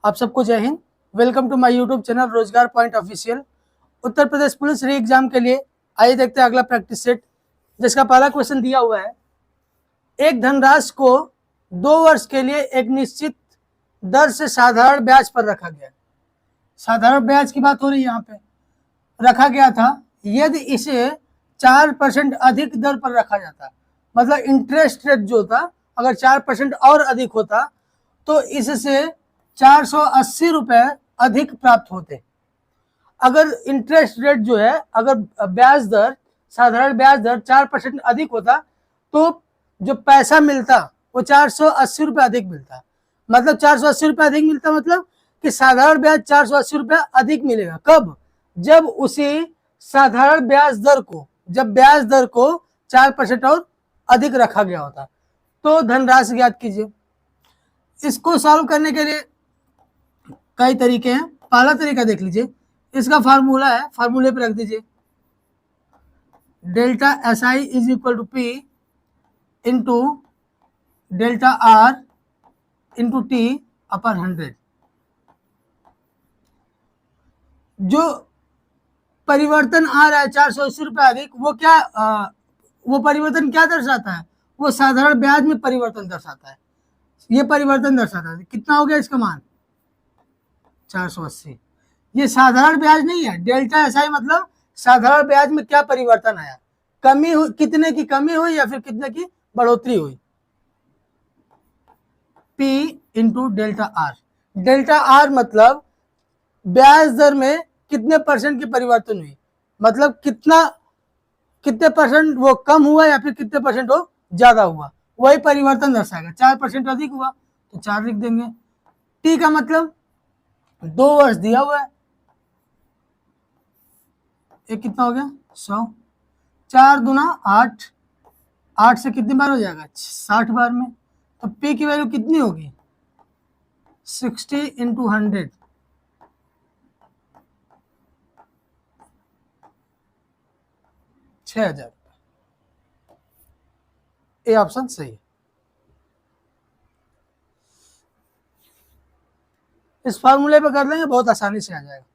आप सबको जय हिंद। Welcome to my YouTube channel Rojgar point official. Uttar Pradesh police re exam के लिए आइए देखते हैं अगला प्रैक्टिस सेट, जिसका पहला क्वेश्चन दिया हुआ है। एक धनराशि को 2 वर्ष के लिए एक निश्चित दर से साधारण ब्याज पर रखा गया। साधारण ब्याज की बात हो रही है, यहाँ पे रखा गया था। यदि इसे 4% अधिक दर पर रखा जाता, मतलब इंटरेस्ट रेट जो था अगर 4% और अधिक होता तो इससे 480 रुपए अधिक प्राप्त होते। अगर इंटरेस्ट रेट जो है, अगर ब्याज दर, साधारण ब्याज दर 4% अधिक होता तो जो पैसा मिलता वो 480 रुपये अधिक मिलता। मतलब 480 रुपये अधिक मिलता, मतलब कि साधारण ब्याज 480 रुपये अधिक मिलेगा। कब? जब उसी साधारण ब्याज दर को, जब ब्याज दर को 4% और अधिक रखा गया होता। तो धनराशि ज्ञात कीजिए। इसको सॉल्व करने के लिए कई तरीके हैं। पहला तरीका देख लीजिए, इसका फार्मूला है, फार्मूले पे रख दीजिए। Delta S I is equal to p into delta r into t upon 100। जो परिवर्तन आ रहा है 480 रुपये अधिक, वो क्या वो परिवर्तन क्या दर्शाता है? वो साधारण ब्याज में परिवर्तन दर्शाता है। ये परिवर्तन दर्शाता है। कितना हो गया इसका मान? 480। ये साधारण ब्याज नहीं है। डेल्टा एस आई मतलब साधारण ब्याज में क्या परिवर्तन आया, कमी हुई, कितने की कमी हुई या फिर कितने की बढ़ोतरी हुई। P into delta are. Delta R मतलब ब्याज दर में कितने परसेंट की परिवर्तन हुई, मतलब कितने परसेंट वो कम हुआ या फिर कितने परसेंट वो ज्यादा हुआ, वही परिवर्तन दर्शाएगा। 4% अधिक हुआ तो 4 लिख देंगे। टी का मतलब 2 वर्ष दिया हुआ है। एक कितना हो गया? 100। 4 दूना 8, 8 से कितनी बार हो जाएगा? 60 बार में। तो P की वैल्यू कितनी होगी? 60 इंटू 100, 6000। ये ऑप्शन सही है। इस फार्मूले पे कर लेंगे, बहुत आसानी से आ जाएगा।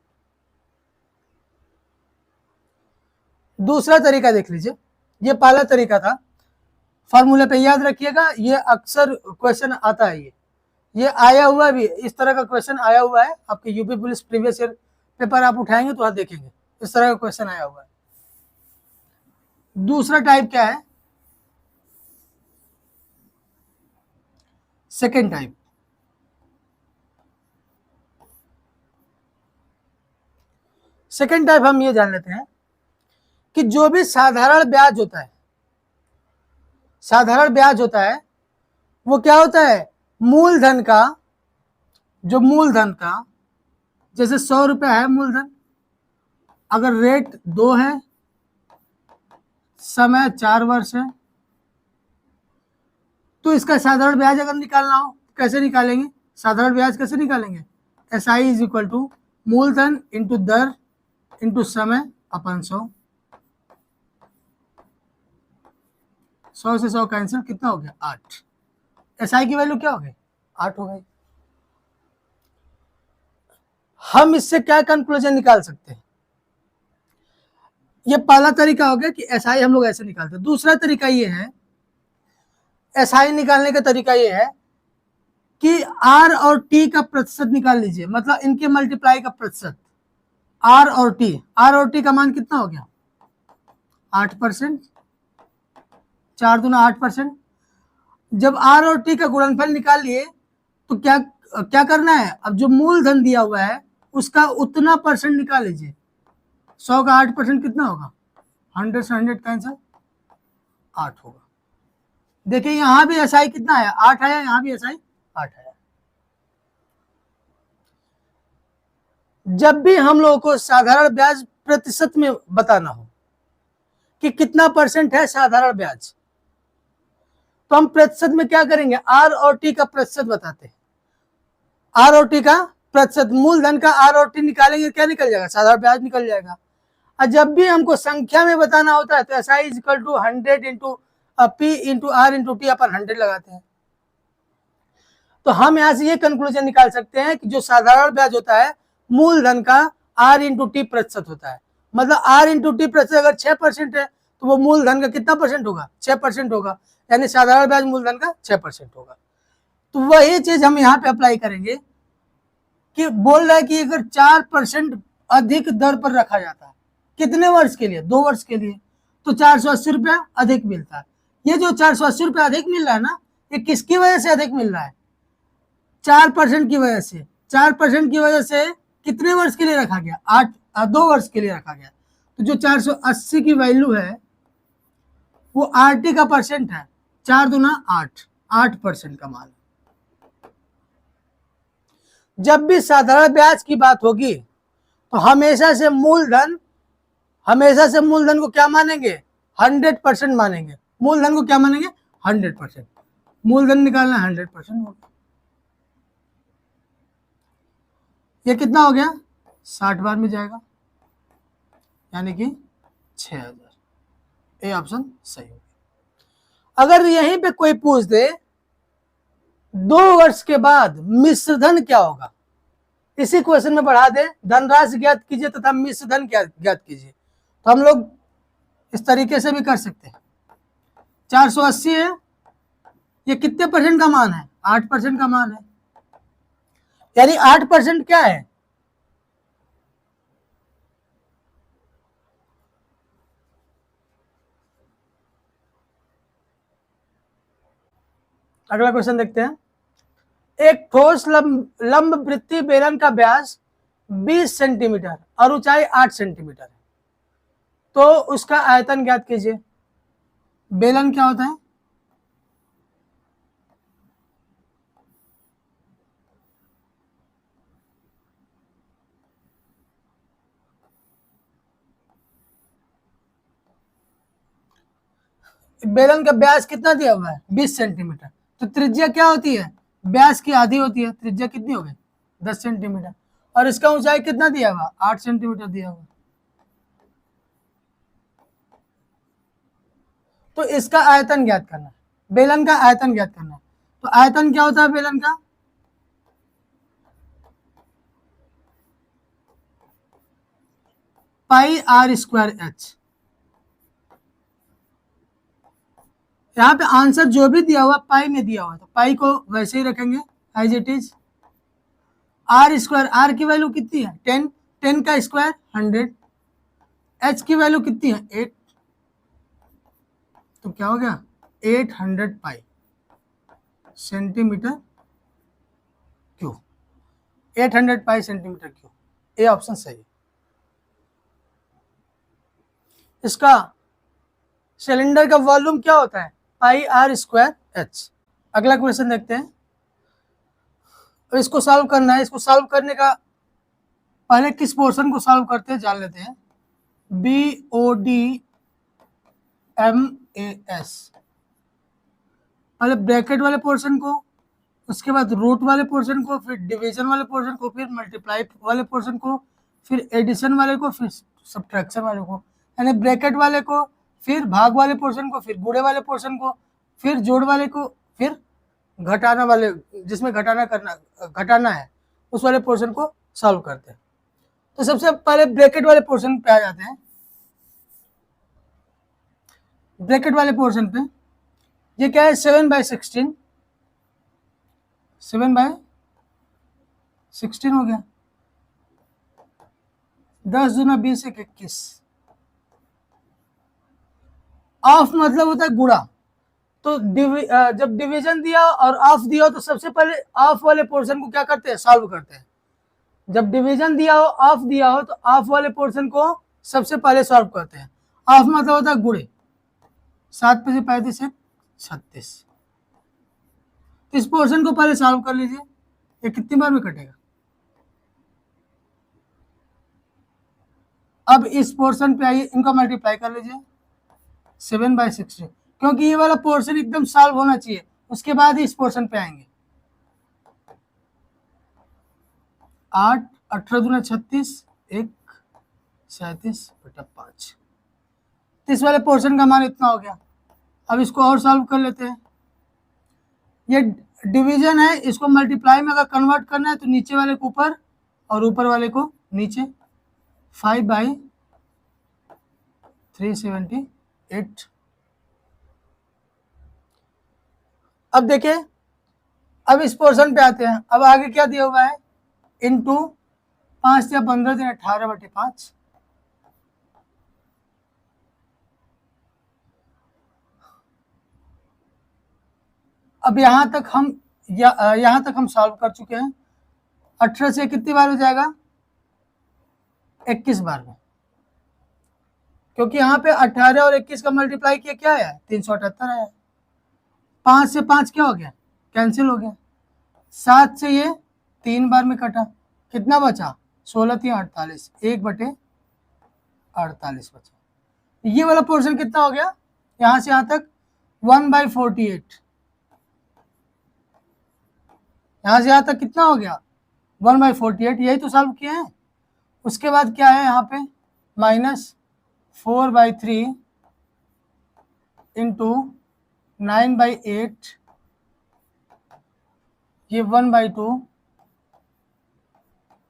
दूसरा तरीका देख लीजिए। ये पहला तरीका था, फार्मूले पे याद रखिएगा। ये अक्सर क्वेश्चन आता है। ये आया हुआ भी, इस तरह का क्वेश्चन आया हुआ है आपके UP police previous year paper आप उठाएंगे तो आप देखेंगे इस तरह का क्वेश्चन आया हुआ है। दूसरा टाइप क्या है? Second type. सेकेंड टाइप हम ये जान लेते हैं कि जो भी साधारण ब्याज होता है, साधारण ब्याज होता है वो क्या होता है? मूलधन का, जो मूलधन का, जैसे 100 रुपया है मूलधन, अगर रेट 2 है, समय 4 वर्ष है, तो इसका साधारण ब्याज अगर निकालना हो कैसे निकालेंगे? साधारण ब्याज कैसे निकालेंगे? S I is equal to मूलधन इंटू दर इंटू समय अपन 100। 100 से 100 कैंसिल, कितना हो गया? 8। एस आई की वैल्यू क्या हो गई? 8 हो गई। हम इससे क्या कंक्लूजन निकाल सकते हैं? ये पहला तरीका हो गया कि एस आई हम लोग ऐसे निकालते हैं। दूसरा तरीका ये है, एस आई निकालने का तरीका ये है कि आर और टी का प्रतिशत निकाल लीजिए, मतलब इनके मल्टीप्लाई का प्रतिशत। आर और टी का मान कितना हो गया? 8%। 4 दूना 8%। जब आर और टी का गुणनफल निकाल लिए तो क्या करना है? अब जो मूलधन दिया हुआ है उसका उतना परसेंट निकाल लीजिए। 100 का 8% कितना होगा? 100 से 100 कैंसिल, 8 होगा। देखिए यहां भी एसआई कितना है? 8 आया, यहां भी एसआई 8 आया। जब भी हम लोगों को साधारण ब्याज प्रतिशत में बताना हो कि कितना परसेंट है साधारण ब्याज, तो हम प्रतिशत में क्या करेंगे? आर और टी का प्रतिशत बताते हैं। आर और टी का प्रतिशत, मूलधन का आर और टी निकालेंगे, क्या निकल जाएगा? साधारण ब्याज निकल जाएगा। और जब भी हमको संख्या में बताना होता है तो S I is equal to 100 into p into r into t upon 100 लगाते हैं। तो हम यहाँ से ये कंक्लूजन निकाल सकते हैं कि जो साधारण ब्याज होता है मूलधन का R इंटू टी प्रतिशत होता है। मतलब R इंटू टी प्रतिशत अगर 6% है तो वो मूलधन का कितना परसेंट होगा? 6% होगा, यानी साधारण ब्याज मूलधन का 6% होगा। तो वही चीज हम यहाँ पे अप्लाई करेंगे कि बोल रहा है कि अगर 4% अधिक दर पर रखा जाता है, कितने वर्ष के लिए? 2 वर्ष के लिए, तो 480 रुपया अधिक मिलता है। ये जो 480 रुपया अधिक मिल रहा है ना, ये किसकी वजह से अधिक मिल रहा है? 4% की वजह से। 4% की वजह से कितने वर्ष के लिए रखा गया? 2 वर्ष के लिए रखा गया। तो जो 480 की वैल्यू है वो आरटी का परसेंट है, 4 दूना 8% का मान। जब भी साधारण ब्याज की बात होगी तो हमेशा से मूलधन को क्या मानेंगे? 100% मानेंगे। मूलधन को क्या मानेंगे? 100%। मूलधन निकालना 100% होगा। ये कितना हो गया? 60 बार में जाएगा, यानी कि 6000। ये ऑप्शन सही होगा। अगर यहीं पे कोई पूछ दे 2 वर्ष के बाद मिश्रधन क्या होगा, इसी क्वेश्चन में बढ़ा दे, धनराशि ज्ञात कीजिए तथा मिश्रधन ज्ञात कीजिए, तो हम लोग इस तरीके से भी कर सकते हैं। 480 है, ये कितने परसेंट का मान है? 8% का मान है, यानी 8% क्या है? अगला क्वेश्चन देखते हैं। एक ठोस लंब वृत्तीय बेलन का व्यास 20 सेंटीमीटर और ऊंचाई 8 सेंटीमीटर है, तो उसका आयतन ज्ञात कीजिए। बेलन क्या होता है? बेलन का व्यास कितना दिया हुआ है? 20 सेंटीमीटर। तो त्रिज्या क्या होती है? व्यास की आधी होती है। त्रिज्या कितनी हो गई? 10 सेंटीमीटर। और इसका ऊंचाई कितना दिया हुआ? 8 सेंटीमीटर दिया हुआ। तो इसका आयतन ज्ञात करना है, बेलन का आयतन ज्ञात करना है। तो आयतन क्या होता है बेलन का? पाई आर स्क्वायर एच। यहाँ पे आंसर जो भी दिया हुआ पाई में दिया हुआ, तो पाई को वैसे ही रखेंगे as it is. R square, R की वैल्यू कितनी है? 10, 10 का स्क्वायर 100। एच की वैल्यू कितनी है? 8, तो क्या हो गया? 800 पाई सेंटीमीटर क्यूब। 800 पाई सेंटीमीटर क्यूब, ये ऑप्शन सही है। इसका सिलेंडर का वॉल्यूम क्या होता है? पाई आर स्क्वायर एच। अगला क्वेश्चन देखते हैं। तो इसको सॉल्व करना है। इसको सॉल्व करने का पहले किस पोर्शन को सॉल्व करते हैं जान लेते हैं। BOD MAS, पहले ब्रैकेट वाले पोर्शन को, उसके बाद रूट वाले पोर्शन को, फिर डिवीजन वाले पोर्शन को, फिर मल्टीप्लाई वाले पोर्शन को, फिर एडिशन वाले को, फिर सब्ट्रैक्शन वाले को। यानी ब्रैकेट वाले को, फिर भाग वाले पोर्शन को, फिर गुणे वाले पोर्शन को, फिर जोड़ वाले को, फिर घटाना वाले, जिसमें घटाना है उस वाले पोर्शन को सॉल्व करते हैं। तो सबसे पहले ब्रैकेट वाले पोर्शन पे आ जाते हैं। ब्रैकेट वाले पोर्शन पे ये क्या है? 7/16, 7/16 हो गया। 10 दूना 20, 21। ऑफ मतलब होता है गुणा। तो जब डिवीजन दिया और ऑफ दिया तो सबसे पहले ऑफ वाले पोर्शन को क्या करते हैं? सॉल्व करते हैं। जब डिवीजन दिया हो, ऑफ दिया हो, तो ऑफ वाले पोर्शन को सबसे पहले सॉल्व करते हैं। ऑफ मतलब होता है गुणे। 7 पे से 35 है 36। इस पोर्शन को पहले सॉल्व कर लीजिए। ये कितनी बार में कटेगा? अब इस पोर्शन पे आइए, इनको मल्टीप्लाई कर लीजिए 7/16, क्योंकि ये वाला पोर्शन एकदम सॉल्व होना चाहिए, उसके बाद ही इस पोर्शन पे आएंगे। 8, 18 दूना 36, 1 37/5। इस वाले पोर्शन का मान इतना हो गया। अब इसको और सॉल्व कर लेते हैं। ये डिवीजन है, इसको मल्टीप्लाई में अगर कन्वर्ट करना है तो नीचे वाले को ऊपर और ऊपर वाले को नीचे। 5/378। अब देखिए, अब इस पोर्शन पे आते हैं। अब आगे क्या दिया हुआ है, इंटू 5 या 15 दिन 18/5। अब यहाँ तक हम सॉल्व कर चुके हैं। 18 से कितनी बार हो जाएगा, 21 बार में, क्योंकि यहाँ पे 18 और 21 का मल्टीप्लाई किया क्या है, 378 आया। 5 से 5 क्या हो गया, कैंसिल हो गया। 7 से ये 3 बार में कटा, कितना बचा, 16×3 = 48, 1/48 बचा। ये वाला पोर्शन कितना हो गया, यहाँ से यहाँ तक 1/48। यहाँ से यहाँ तक कितना हो गया, 1/48। यही तो सॉल्व किए हैं। उसके बाद क्या है यहाँ पे, -4/3 इंटू 9/8, ये 1/2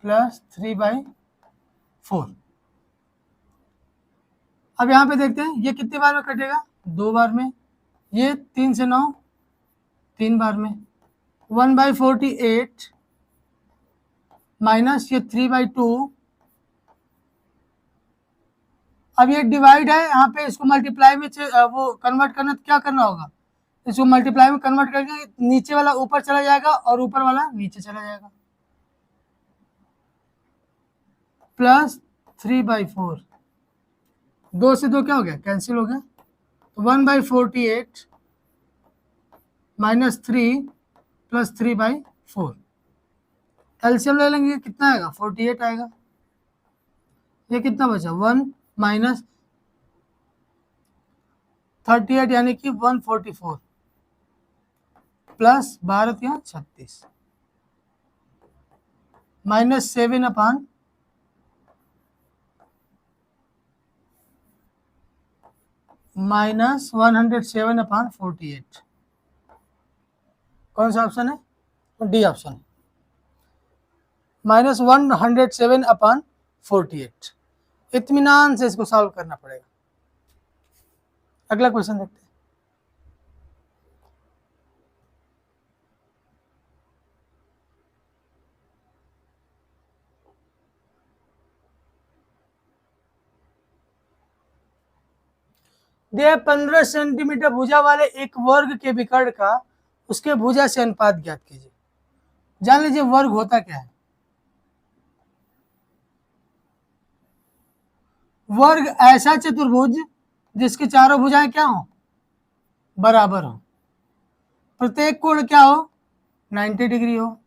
प्लस 3/4। अब यहाँ पे देखते हैं ये कितने बार में कटेगा, 2 बार में। ये 3 से 9, 3 बार में। 1/48 माइनस ये 3/2। अब ये डिवाइड है, यहाँ पे इसको मल्टीप्लाई में वो कन्वर्ट करना, तो क्या करना होगा, इसको मल्टीप्लाई में कन्वर्ट करके नीचे वाला ऊपर चला जाएगा और ऊपर वाला नीचे चला जाएगा। प्लस 3/4, 2 से 2 क्या हो गया, कैंसिल हो गया। तो 1/48 माइनस 3 प्लस 3/4, एलसीएम ले लेंगे, कितना आएगा, 48 आएगा। ये कितना बचा, 1 माइनस 38 यानी कि 144 प्लस 12×36 -7/, -107/48। कौन सा ऑप्शन है, डी ऑप्शन, -107/48। इत्मीनान से इसको सॉल्व करना पड़ेगा। अगला क्वेश्चन देखते हैं। दिया 15 सेंटीमीटर भुजा वाले एक वर्ग के विकर्ण का उसके भुजा से अनुपात ज्ञात कीजिए। जान लीजिए वर्ग होता क्या है। वर्ग ऐसा चतुर्भुज जिसकी चारों भुजाएं क्या हो, बराबर हो, प्रत्येक कोण क्या हो, 90 डिग्री हो,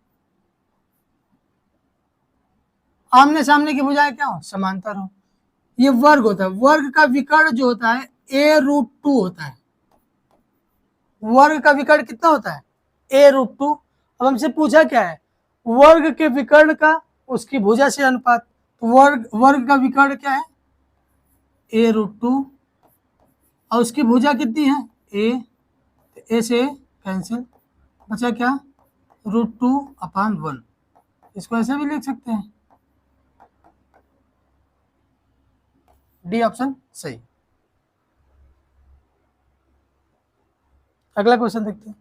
आमने सामने की भुजाएं क्या हो, समांतर हो। ये वर्ग होता है। वर्ग का विकर्ण जो होता है a√2 होता है। वर्ग का विकर्ण कितना होता है, a√2। अब हमसे पूछा क्या है, वर्ग के विकर्ण का उसकी भुजा से अनुपात। तो वर्ग का विकर्ण क्या है, a√2 और उसकी भुजा कितनी है, a। तो a से कैंसिल, बचा क्या, √2/1। इसको ऐसे भी लिख सकते हैं, डी ऑप्शन सही। अगला क्वेश्चन देखते हैं।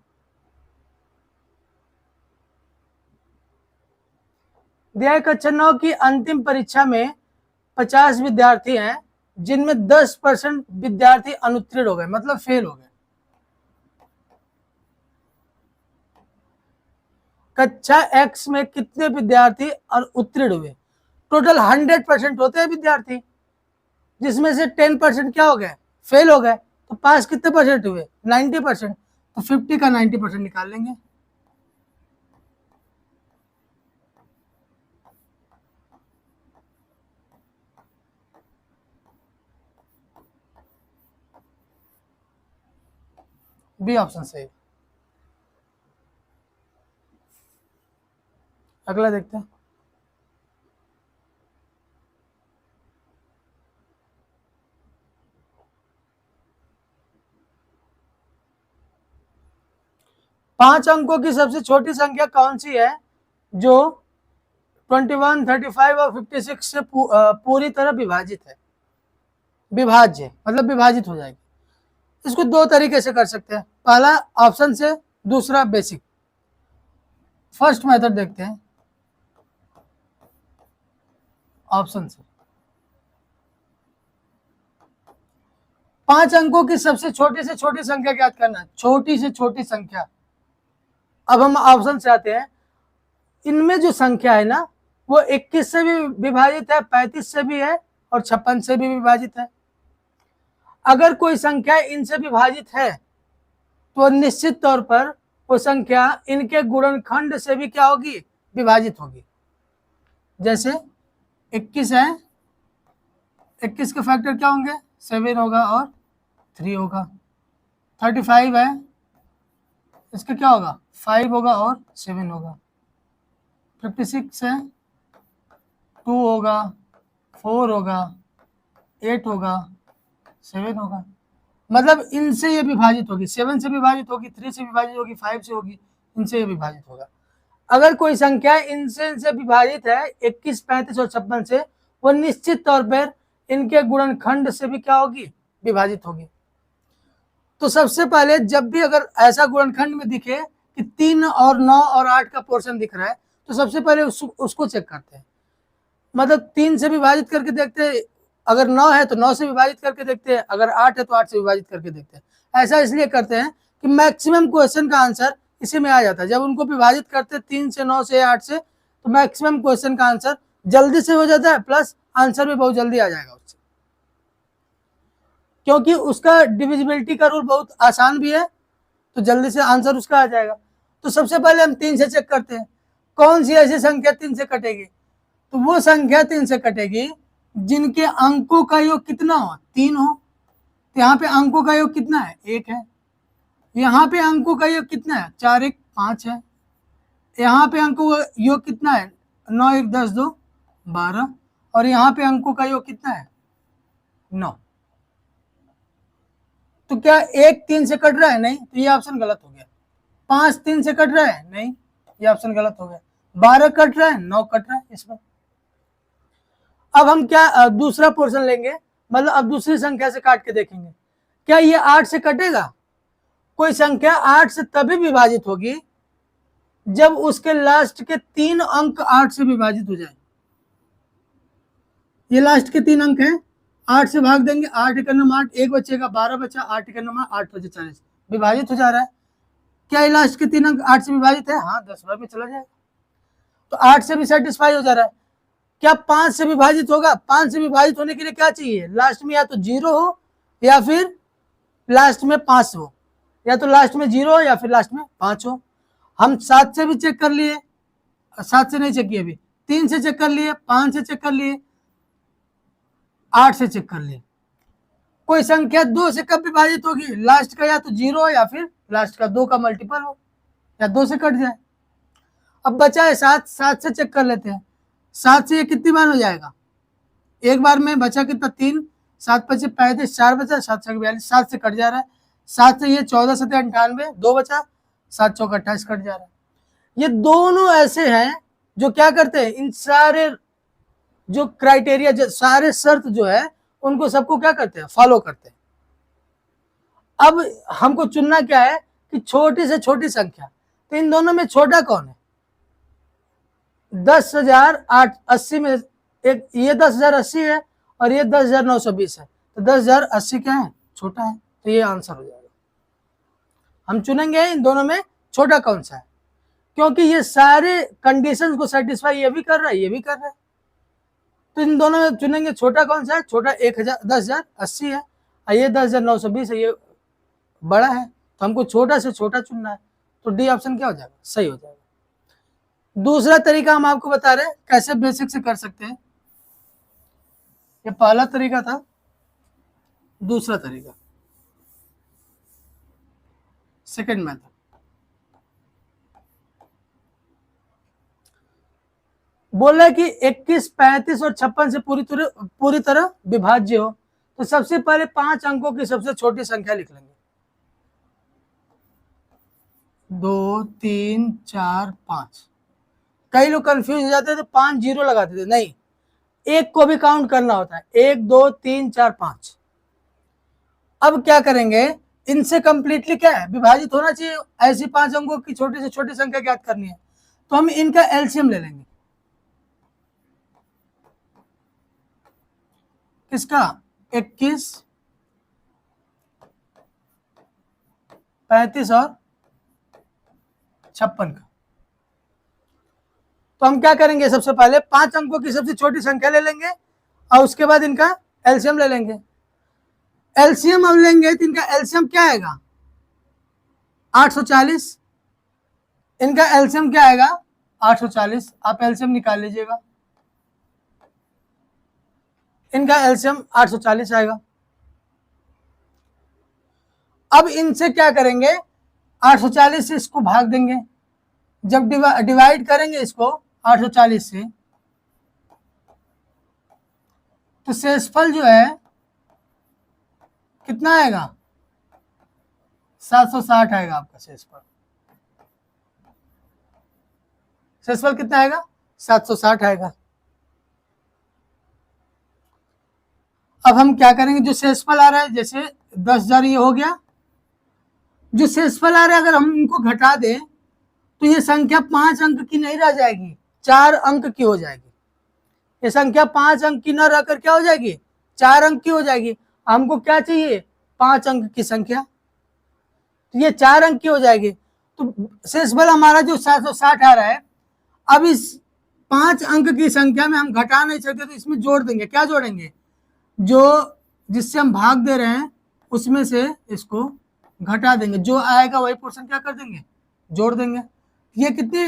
दिया है कक्षा 9 की अंतिम परीक्षा में 50 विद्यार्थी हैं जिनमें 10% विद्यार्थी अनुत्तीर्ण हो गए, मतलब फेल हो गए। कक्षा X में कितने विद्यार्थी और उत्तीर्ण हुए, टोटल 100% होते हैं विद्यार्थी, जिसमें से 10% क्या हो गए, फेल हो गए। तो पास कितने परसेंट हुए, 90%। तो 50 का 90% निकाल लेंगे। बी ऑप्शन सही। अगला देखते हैं। 5 अंकों की सबसे छोटी संख्या कौन सी है जो 21, 35 और 56 से पूरी तरह विभाजित है, विभाज्य मतलब विभाजित हो जाएगी। इसको दो तरीके से कर सकते हैं, पहला ऑप्शन से, दूसरा बेसिक। फर्स्ट मेथड देखते हैं, ऑप्शन से। 5 अंकों की सबसे छोटी से छोटी संख्या ज्ञात करना, छोटी से छोटी संख्या। अब हम ऑप्शन से आते हैं, इनमें जो संख्या है ना वो 21 से भी विभाजित है, 35 से भी है और 56 से भी विभाजित है। अगर कोई संख्या इनसे विभाजित है तो निश्चित तौर पर वो संख्या इनके गुणनखंड से भी क्या होगी, विभाजित होगी। जैसे 21 है, 21 के फैक्टर क्या होंगे, 7 होगा और 3 होगा। 35 है, इसका क्या होगा, 5 होगा और 7 होगा। 56 है, 2 होगा, 4 होगा, 8 होगा, 7 होगा। मतलब इनसे ये विभाजित होगी, 7 से विभाजित होगी, 3 से विभाजित होगी, 5 से होगी, इनसे ये विभाजित होगा। अगर कोई संख्या इनसे विभाजित है 21, 35 और 56 से, वो निश्चित तौर पर इनके गुणनखंड से भी क्या होगी, विभाजित होगी। तो सबसे पहले जब भी अगर ऐसा गुणनखंड में दिखे कि 3 और 9 और 8 का पोर्शन दिख रहा है तो सबसे पहले उसको चेक करते हैं। मतलब 3 से विभाजित करके देखते हैं, अगर 9 है तो 9 से विभाजित करके देखते हैं, अगर 8 है तो 8 से विभाजित करके देखते हैं। ऐसा इसलिए करते हैं कि मैक्सिमम क्वेश्चन का आंसर इसी में आ जाता है। जब उनको विभाजित करते हैं 3 से, 9 से, 8 से, तो मैक्सिमम क्वेश्चन का आंसर जल्दी से हो जाता है, प्लस आंसर भी बहुत जल्दी आ जाएगा उससे, क्योंकि उसका डिविजिबिलिटी का रूल बहुत आसान भी है, तो जल्दी से आंसर उसका आ जाएगा। तो सबसे पहले हम 3 से चेक करते हैं, कौन सी ऐसी संख्या 3 से कटेगी। तो वो संख्या 3 से कटेगी जिनके अंकों का योग कितना हो, 3 हो। तो यहाँ पे अंकों का योग कितना है, 1 है। यहाँ पे अंकों का योग कितना है, 4 1 5 है। यहाँ पे अंकों का योग कितना है, 9 1 10 2 12। और यहाँ पे अंकों का योग कितना है, 9। तो क्या 1 3 से कट रहा है, नहीं, तो ये ऑप्शन गलत हो गया। 5 3 से कट रहा है, नहीं, ये ऑप्शन गलत हो गया। 12 कट रहा है, 9 कट रहा है इसमें। अब हम क्या दूसरा पोर्शन लेंगे, मतलब अब दूसरी संख्या से काट के देखेंगे, क्या ये 8 से कटेगा। कोई संख्या 8 से तभी विभाजित होगी जब उसके लास्ट के 3 अंक 8 से विभाजित हो जाए। ये लास्ट के 3 अंक हैं, 8 से भाग देंगे, 8 1 8, 1 बचेगा, 12 बचा, 8 1 8 बचे 40, विभाजित हो जा रहा है। क्या ये लास्ट के 3 अंक 8 से विभाजित है, हाँ, 10 बार में चला जाएगा। तो 8 से भी सेटिस्फाई हो जा रहा है। क्या 5 से विभाजित होगा, 5 से विभाजित होने के लिए क्या चाहिए, लास्ट में या तो 0 हो या फिर लास्ट में 5 हो, या तो लास्ट में 0 हो या फिर लास्ट में 5 हो। हम 7 से भी चेक कर लिए, 7 से नहीं चेक किए अभी, 3 से चेक कर लिए, 5 से चेक कर लिए, 8 से चेक कर लिए। कोई संख्या 2 से कब विभाजित होगी, लास्ट का या तो 0 हो या फिर लास्ट का 2 का मल्टीपल हो, या 2 से कट जाए। अब बचा है 7, 7 से चेक कर लेते हैं। 7 से ये कितनी बार हो जाएगा, एक बार में। बचा कितना, 3, 7 5 35, 4 बचा, 7 6 42, 7 से कट जा रहा है। 7 से ये 14 7 98, 2 बचा, 7 4 28 कट जा रहा है। ये दोनों ऐसे हैं जो क्या करते हैं, इन सारे जो क्राइटेरिया, जो सारे शर्त जो है, उनको सबको क्या करते हैं, फॉलो करते हैं। अब हमको चुनना क्या है कि छोटी से छोटी संख्या। तो इन दोनों में छोटा कौन है, 10,080 में एक, ये 10,080 है और ये 10,920 है, तो 10,080 क्या है, छोटा है, तो ये आंसर हो जाएगा। हम चुनेंगे इन दोनों में छोटा कौन सा है, क्योंकि ये सारे कंडीशंस को सेटिस्फाई ये भी कर रहा है, ये भी कर रहा है। तो इन दोनों में चुनेंगे छोटा कौन सा है, छोटा 10,080 है और ये 10,920 है, ये बड़ा है, तो हमको छोटा से छोटा चुनना है। तो डी ऑप्शन क्या हो जाएगा, सही हो जाएगा। दूसरा तरीका हम आपको बता रहे हैं कैसे बेसिक से कर सकते हैं। ये पहला तरीका था, दूसरा तरीका, सेकंड मेथड। बोल रहा है कि 21, 35 और 56 से पूरी तरह विभाज्य हो। तो सबसे पहले 5 अंकों की सबसे छोटी संख्या लिख लेंगे। 2 3 4 5। कई लोग कंफ्यूज हो जाते थे तो 5 जीरो लगाते थे, नहीं, एक को भी काउंट करना होता है, 1 2 3 4 5। अब क्या करेंगे, इनसे कंप्लीटली क्या है, विभाजित होना चाहिए। ऐसी 5 अंकों की छोटी से छोटी संख्या ज्ञात करनी है, तो हम इनका एलसीएम ले लेंगे। किसका, 21 35 और 56 का। तो हम क्या करेंगे, सबसे पहले 5 अंकों की सबसे छोटी संख्या ले लेंगे और उसके बाद इनका एलसीएम ले लेंगे। एलसीएम अब लेंगे तो इनका एलसीएम क्या आएगा, 840। इनका एलसीएम क्या आएगा, 840। आप एलसीएम निकाल लीजिएगा, इनका एलसीएम 840 आएगा। अब इनसे क्या करेंगे, 840 से इसको भाग देंगे। जब डिवाइड करेंगे इसको 840 से, तो शेषफल जो है कितना आएगा, 760 आएगा आपका शेषफल। शेषफल कितना आएगा, 760 आएगा। अब हम क्या करेंगे, जो शेषफल आ रहा है, जैसे 10,000 ये हो गया, जो शेषफल आ रहा है अगर हम इनको घटा दें तो ये संख्या 5 अंक की नहीं रह जाएगी, 4 अंक की हो जाएगी। ये संख्या 5 अंक की न रहकर क्या हो जाएगी, 4 अंक की हो जाएगी। हमको क्या चाहिए, 5 अंक की संख्या, तो ये 4 अंक की हो जाएगी। तो शेषफल हमारा जो 760 आ रहा है, अब इस 5 अंक की संख्या में हम घटा नहीं सकते, तो इसमें जोड़ देंगे। क्या जोड़ेंगे, जो जिससे हम भाग दे रहे हैं उसमें से इसको घटा देंगे, जो आएगा वही पोर्शन क्या कर देंगे, जोड़ देंगे। ये कितने,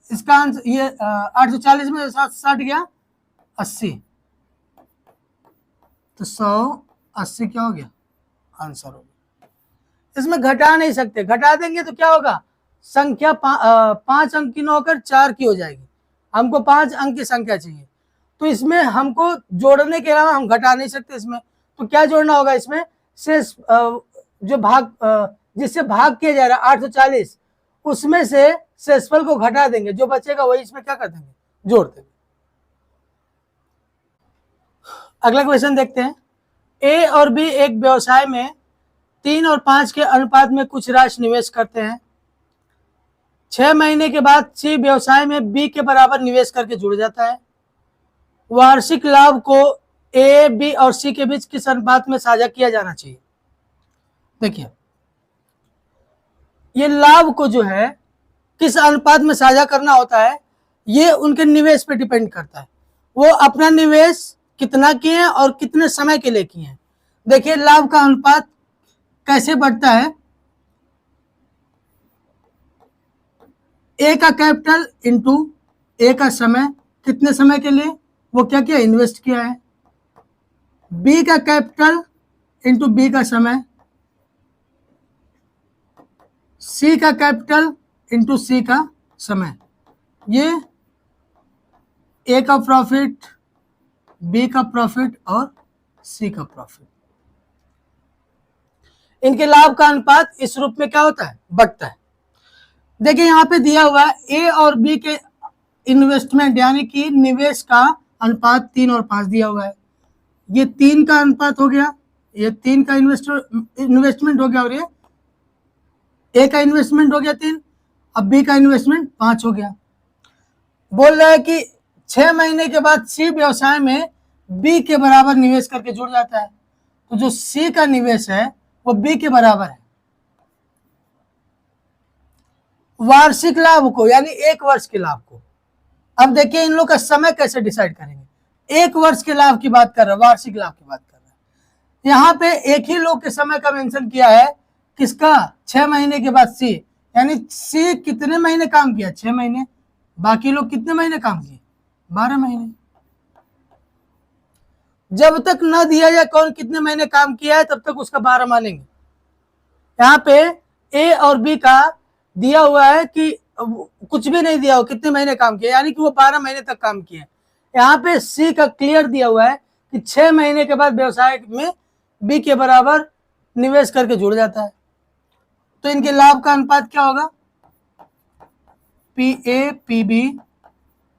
इसका आंसर ये 840 में 760 गया 80, तो 180 क्या हो गया, आंसर हो गया। इसमें घटा नहीं सकते, घटा देंगे तो क्या होगा, संख्या 5 अंक की न होकर 4 की हो जाएगी। हमको 5 अंक की संख्या चाहिए, तो इसमें हमको जोड़ने के अलावा हम घटा नहीं सकते इसमें। तो क्या जोड़ना होगा इसमें, शेष जो भाग जिससे भाग किया जा रहा है 840, उसमें से शेषफल को घटा देंगे, जो बचेगा वही इसमें क्या कर देंगे, जोड़ देंगे। अगला क्वेश्चन देखते हैं। ए और बी एक व्यवसाय में 3 और 5 के अनुपात में कुछ राशि निवेश करते हैं। 6 महीने के बाद सी व्यवसाय में बी के बराबर निवेश करके जुड़ जाता है। वार्षिक लाभ को ए, बी और सी के बीच किस अनुपात में साझा किया जाना चाहिए। देखिए, ये लाभ को जो है किस अनुपात में साझा करना होता है, ये उनके निवेश पे डिपेंड करता है। वो अपना निवेश कितना किए हैं और कितने समय के लिए किए हैं। देखिए, लाभ का अनुपात कैसे बढ़ता है, ए का कैपिटल इंटू ए का समय, कितने समय के लिए वो क्या किया, इन्वेस्ट किया है। बी का कैपिटल इंटू बी का समय, सी का कैपिटल इंटू सी का समय। ये ए का प्रॉफिट, बी का प्रॉफिट और सी का प्रॉफिट। इनके लाभ का अनुपात इस रूप में क्या होता है, बढ़ता है। देखिए, यहाँ पे दिया हुआ है ए और बी के इन्वेस्टमेंट यानी कि निवेश का अनुपात 3 और 5 दिया हुआ है। ये 3 का अनुपात हो गया, ये 3 का इन्वेस्टमेंट हो गया, और ये ए का इन्वेस्टमेंट हो गया 3, अब बी का इन्वेस्टमेंट 5 हो गया। बोल रहा है कि 6 महीने के बाद सी व्यवसाय में बी के बराबर निवेश करके जुड़ जाता है। तो जो सी का निवेश है वो बी के बराबर है। वार्षिक लाभ को यानी 1 वर्ष के लाभ को, अब देखिए इन लोग का समय कैसे डिसाइड करेंगे। 1 वर्ष के लाभ की बात कर रहा है, वार्षिक लाभ की बात कर रहा है। यहाँ पे एक ही लोग के समय का मेंशन किया है, किसका, 6 महीने के बाद सी, यानी सी कितने महीने काम किया, 6 महीने, बाकी लोग कितने महीने काम किए, 12 महीने। जब तक न दिया जाए कौन कितने महीने काम किया है, तब तक उसका 12 मानेंगे। यहाँ पे ए और बी का दिया हुआ है कि कुछ भी नहीं दिया हो, कितने महीने काम किया, यानी कि वो 12 महीने तक काम किए। यहाँ पे सी का क्लियर दिया हुआ है कि 6 महीने के बाद व्यवसाय में बी के बराबर निवेश करके जुड़ जाता है। तो इनके लाभ का अनुपात क्या होगा, PA PB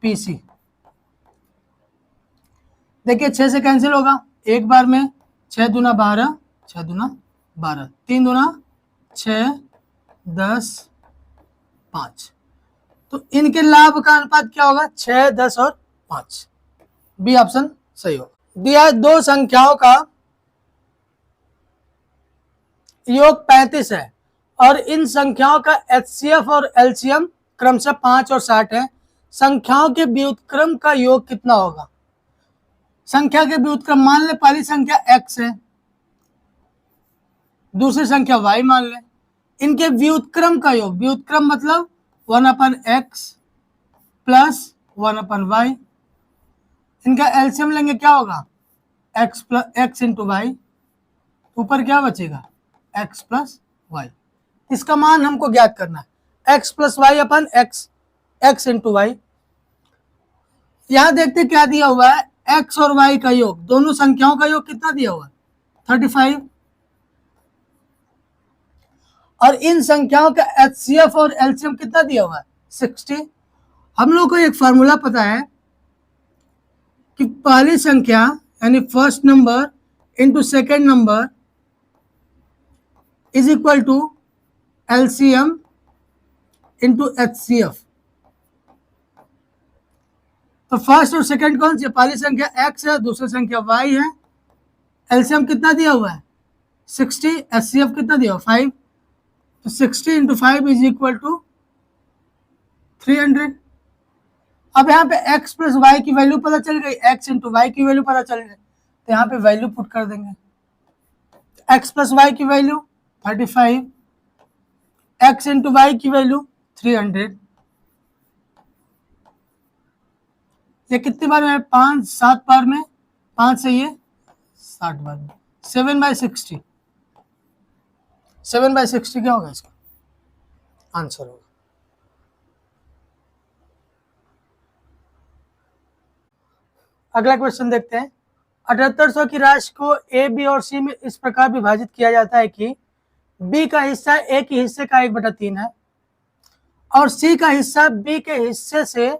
PC। देखिए 6 से कैंसिल होगा एक बार में, 6 दूना 12, 6 दूना 12, 3 दूना 6, 10, 5। तो इनके लाभ का अनुपात क्या होगा? 6, 10 और 5। बी ऑप्शन सही होगा। दिया है दो संख्याओं का योग 35 है और इन संख्याओं का HCF और LCM क्रमशः 5 और 60 है। संख्याओं के व्युत्क्रम का योग कितना होगा? संख्या के व्युत्क्रम मान ले, पहली संख्या x है, दूसरी संख्या y मान ले, इनके व्युत्क्रम का योग, व्युत्क्रम मतलब 1/x प्लस 1/y। इनका एलसीएम लेंगे, क्या होगा? x इंटू वाई, ऊपर क्या बचेगा? x plus y. इसका मान हमको ज्ञात करना है, x प्लस वाई अपन x इंटू वाई। यहां देखते क्या दिया हुआ है, x और y का योग, दोनों संख्याओं का योग कितना दिया हुआ है? 35। और इन संख्याओं का HCF और LCM कितना दिया हुआ है? 60। हम लोग को एक फॉर्मूला पता है कि पहली संख्या यानी first number into second number is equal to LCM into HCF। तो फर्स्ट और सेकेंड कौन सी? पहली संख्या x है, दूसरी संख्या y है। LCM कितना दिया हुआ है? 60। HCF कितना दिया हुआ? 5। तो 60 इंटू 5 इज इक्वल टू 300। अब यहाँ पे x प्लस वाई की वैल्यू पता चल गई, x इंटू वाई की वैल्यू पता चल गई, तो यहाँ पे वैल्यू पुट कर देंगे। x प्लस वाई की वैल्यू 35, x इंटू वाई की वैल्यू 300। ये कितनी बार में? 5 7 बार में, 5 से ये 60 बार में, 7/60। 7/60 क्या होगा इसका आंसर? होगा अगला क्वेश्चन देखते हैं। 7800 की राशि को ए, बी और सी में इस प्रकार विभाजित किया जाता है कि बी का हिस्सा ए के हिस्से का 1/3 है और सी का हिस्सा बी के हिस्से से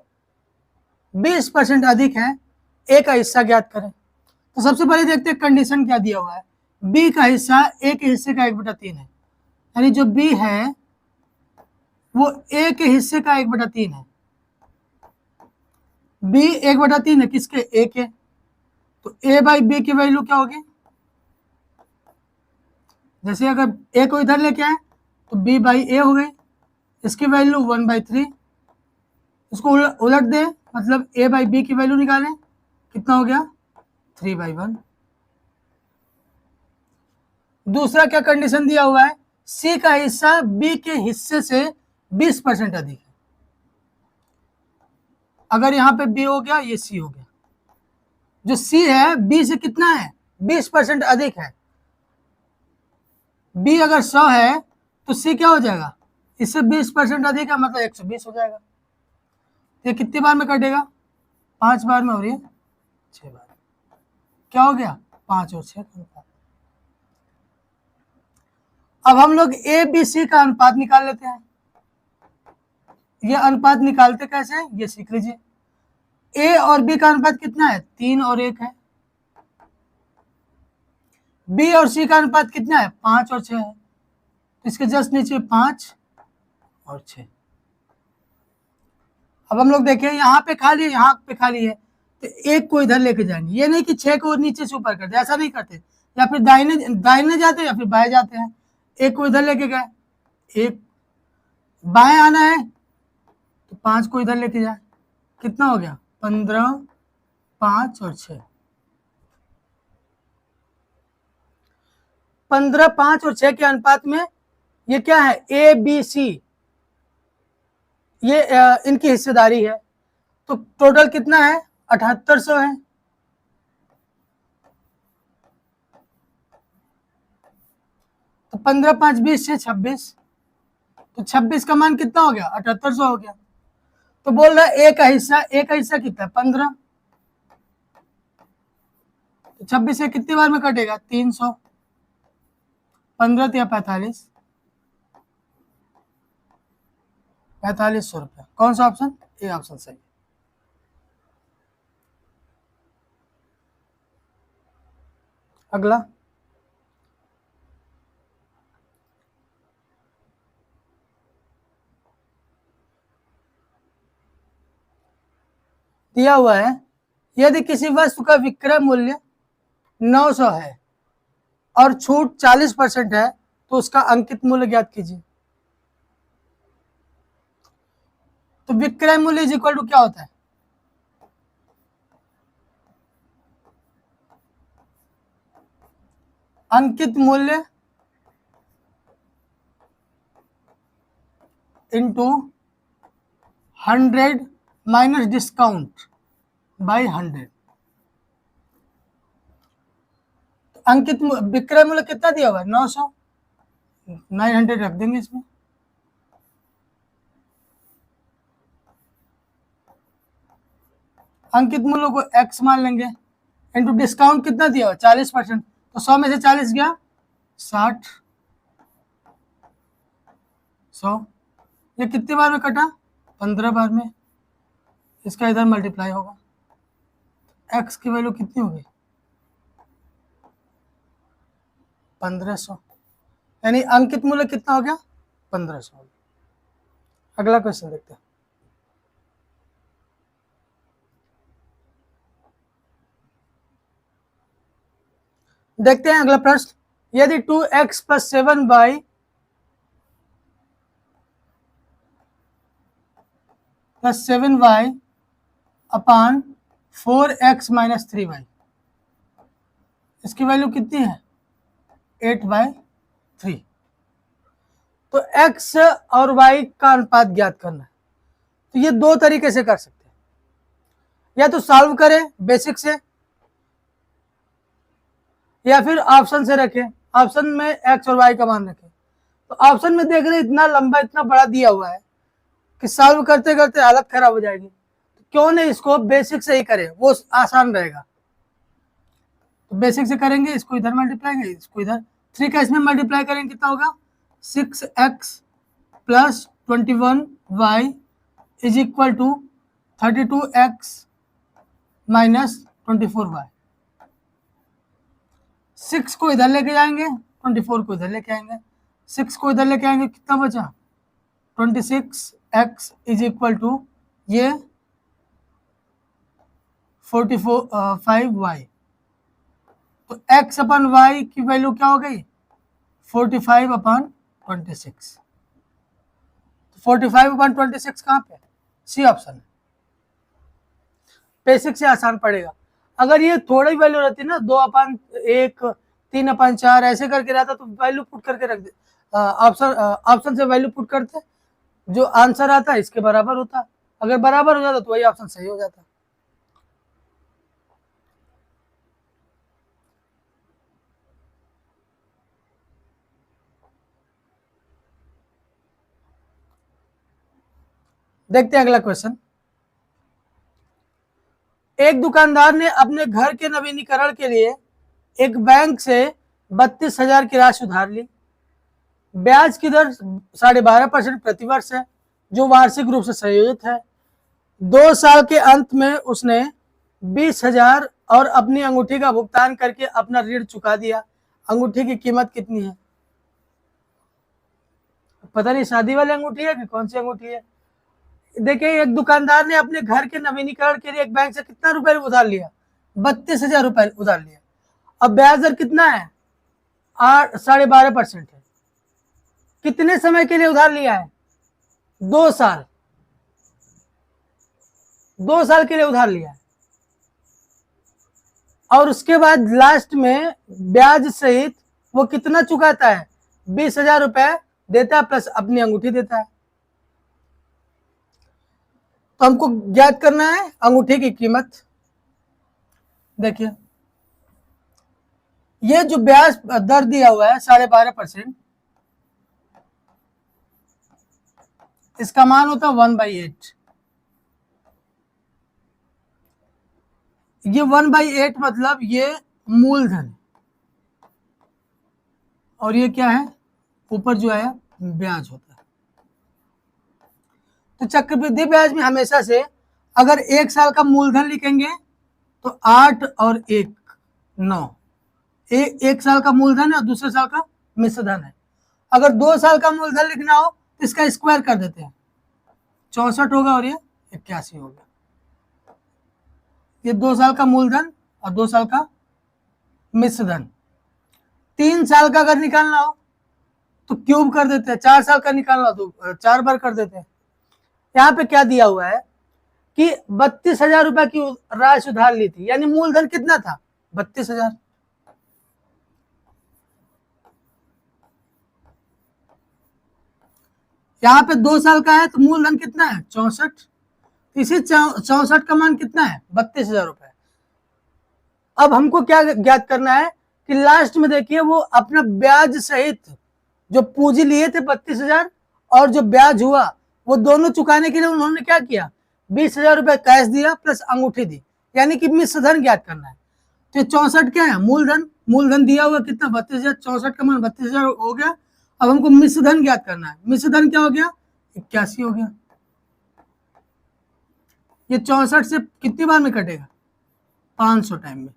20% अधिक है। ए का हिस्सा ज्ञात करें। तो सबसे पहले देखते हैं कंडीशन क्या दिया हुआ है। बी का हिस्सा ए के हिस्से का 1/3 है, यानी जो बी है वो ए के हिस्से का 1/3 है। बी 1/3 है किसके? ए के। तो ए बाई बी की वैल्यू क्या होगी? जैसे अगर ए को इधर लेके आए तो बी बाई ए हो गई, इसकी वैल्यू 1/3। इसको उलट दे, मतलब ए बाई बी की वैल्यू निकालें, कितना हो गया? 3/1। दूसरा क्या कंडीशन दिया हुआ है? सी का हिस्सा बी के हिस्से से 20% अधिक है। अगर यहाँ पे बी हो गया, ये सी हो गया। जो सी है बी से कितना है? 20% अधिक है। बी अगर 100 है तो सी क्या हो जाएगा? इससे 20% अधिक है, मतलब 120 हो जाएगा। ये कितनी बार में कटेगा? 5 बार में, और ये 6 बार। क्या हो गया? 5 और 6 का अनुपात। अब हम लोग ए बी सी का अनुपात निकाल लेते हैं। ये अनुपात निकालते कैसे हैं ये सीख लीजिए। ए और बी का अनुपात कितना है? 3 और 1 है। बी और सी का अनुपात कितना है? 5 और 6 है। तो इसके जस्ट नीचे 5 और 6। अब हम लोग देखें, यहाँ पे खाली है, यहाँ पे खाली है, तो एक को इधर लेके जाएंगे। ये नहीं कि 6 को नीचे से ऊपर करते, ऐसा नहीं करते, या फिर दाहिने जाते या फिर बाएं जाते हैं। एक को इधर लेके गए, एक बाएं आना है तो 5 को इधर लेके जाए, कितना हो गया? 15, 5 और 6। 15, 5 और 6 के अनुपात में ये क्या है? ए बी सी, ये इनकी हिस्सेदारी है। तो टोटल कितना है? 7800 है। तो 15, 5, 20 से 26, तो 26 का मान कितना हो गया? 7800 हो गया। तो बोल रहा है ए का हिस्सा कितना है? 15। तो 26 से कितनी बार में कटेगा? 300। 15 या 45, ₹4500। कौन सा ऑप्शन? ए ऑप्शन सही। अगला, दिया हुआ है यदि किसी वस्तु का विक्रय मूल्य 900 है और छूट 40% है तो उसका अंकित मूल्य ज्ञात कीजिए। तो विक्रय मूल्य इज इक्वल टू क्या होता है? अंकित मूल्य इंटू 100 माइनस डिस्काउंट बाई 100। अंकित विक्रय मूल्य कितना दिया हुआ है? 900, 900 रख देंगे इसमें। अंकित मूल्य को x मान लेंगे इंटू डिस्काउंट कितना दिया हुआ? 40%। तो 100 में से 40 गया 60, 100। ये कितनी बार में कटा? 15 बार में। इसका इधर मल्टीप्लाई होगा। x की वैल्यू कितनी होगी? 1500। यानी अंकित मूल्य कितना हो गया? 1500। अगला क्वेश्चन देखते हैं। देखते हैं अगला प्रश्न। यदि 2x plus 7y plus 7y अपान 4x माइनस 3y, इसकी वैल्यू कितनी है? 8/3। तो x और y का अनुपात ज्ञात करना है। तो ये दो तरीके से कर सकते हैं, या तो सॉल्व करें बेसिक से, या फिर ऑप्शन से रखें। ऑप्शन में x और y का मान रखें। तो ऑप्शन में देख रहे हैं इतना लंबा इतना बड़ा दिया हुआ है कि सॉल्व करते करते हालत खराब हो जाएगी। तो क्यों नहीं इसको बेसिक से ही करें, वो आसान रहेगा। तो बेसिक से करेंगे, इसको इधर मल्टीप्लाई करेंगे, इसको इधर 3 का इसमें मल्टीप्लाई करेंगे, कितना होगा? 6x plus 21y is equal to 32x minus 24y। 6 को इधर लेके जाएंगे, 24 को इधर लेके आएंगे। 6 को इधर लेके आएंगे, कितना बचा? 26x इज इक्वल टू ये 5y। तो x अपन y की वैल्यू क्या हो गई? 45/26। 45/26 कहाँ पे? सी ऑप्शन है। बेसिक से आसान पड़ेगा। अगर ये थोड़ी वैल्यू रहती ना, 2/1, 3/4 ऐसे करके रहता तो वैल्यू पुट करके रख दे, ऑप्शन से वैल्यू पुट करते, जो आंसर आता इसके बराबर होता। अगर बराबर हो जाता तो वही ऑप्शन सही हो जाता। देखते हैं अगला क्वेश्चन। एक दुकानदार ने अपने घर के नवीनीकरण के लिए एक बैंक से 32,000 की राशि उधार ली। ब्याज की दर 12.5% प्रतिवर्ष है, जो वार्षिक रूप से संयोजित है। 2 साल के अंत में उसने 20,000 और अपनी अंगूठी का भुगतान करके अपना ऋण चुका दिया। अंगूठी की कीमत कितनी है? पता नहीं शादी वाली अंगूठी है कि कौन सी अंगूठी है। देखिए, एक दुकानदार ने अपने घर के नवीनीकरण के लिए एक बैंक से कितना रुपए उधार लिया? 32,000 रुपए उधार लिया। अब ब्याज दर कितना है? 12.5% है। कितने समय के लिए उधार लिया है? 2 साल। 2 साल के लिए उधार लिया है, और उसके बाद लास्ट में ब्याज सहित वो कितना चुकाता है? 20,000 रुपए देता है प्लस अपनी अंगूठी देता है। तो हमको ज्ञात करना है अंगूठी की कीमत। देखिए, ये जो ब्याज दर दिया हुआ है 12.5%, इसका मान होता है 1/8। ये 1/8 मतलब ये मूलधन, और ये क्या है? ऊपर जो है ब्याज होता है। तो चक्रवृद्धि ब्याज में हमेशा से अगर 1 साल का मूलधन लिखेंगे तो 8 और 1 9, एक साल का मूलधन है और दूसरे साल का मिश्र धन है। अगर 2 साल का मूलधन लिखना हो तो इसका स्क्वायर कर देते हैं, 64 होगा और ये 81 होगा। ये 2 साल का मूलधन और 2 साल का मिश्र धन। 3 साल का अगर निकालना हो तो क्यूब कर देते हैं, 4 साल का निकालना हो तो 4 बार कर देते हैं। यहाँ पे क्या दिया हुआ है कि 32,000 रुपए की राशि उधार ली थी, यानी मूलधन कितना था 32,000। यहाँ पे 2 साल का है तो मूलधन कितना है 64, इसी 64 का मान कितना है 32,000 रुपए। अब हमको क्या ज्ञात करना है कि लास्ट में देखिए वो अपना ब्याज सहित जो पूंजी लिए थे 32,000 और जो ब्याज हुआ वो दोनों चुकाने के लिए उन्होंने क्या किया 20,000 रुपए कैश दिया प्लस अंगूठी दी, यानी कि मिश्र धन ज्ञात करना है। तो 64 क्या है मूलधन, मूलधन दिया हुआ कितना 32,000, 64 का मान 32,000 हो गया। अब हमको मिश्र धन ज्ञात करना है, मिश्र धन क्या हो गया 81 हो गया। ये 64 से कितनी बार में कटेगा 500 टाइम में,